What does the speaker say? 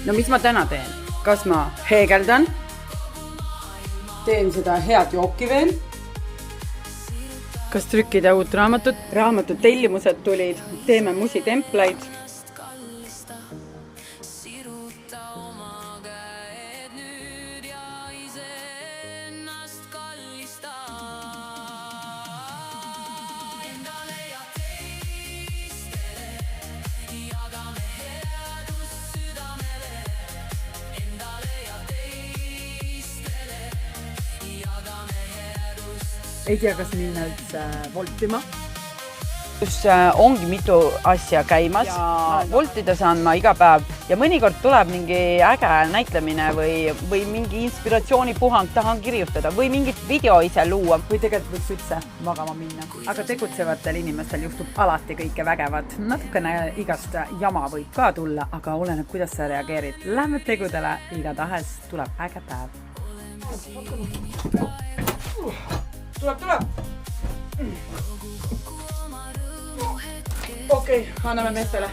no mis ma täna teen? Kas ma heegeldan? Teen seda head jooki veel? Kas trükkida uut raamatut? Raamatud tellimused tulid. Teeme musitemplaid. Ei tea, kas minna üldse voltima. Ongi mitu asja käimas ja voltida saan ma iga päev ja mõnikord tuleb mingi äge näitlemine või mingi inspiratsioonipuhang, tahan kirjutada või mingit video ise luua või tegelikult võiks üldse magama minna. Aga tegutsevatel inimestel juhtub alati kõike vägevat. Natukene igast jama võib ka tulla, aga oleneb, kuidas sa reageerid. Lähme tegudele, igatahes tuleb äge päev. Tuleb. Okei, anname meestele.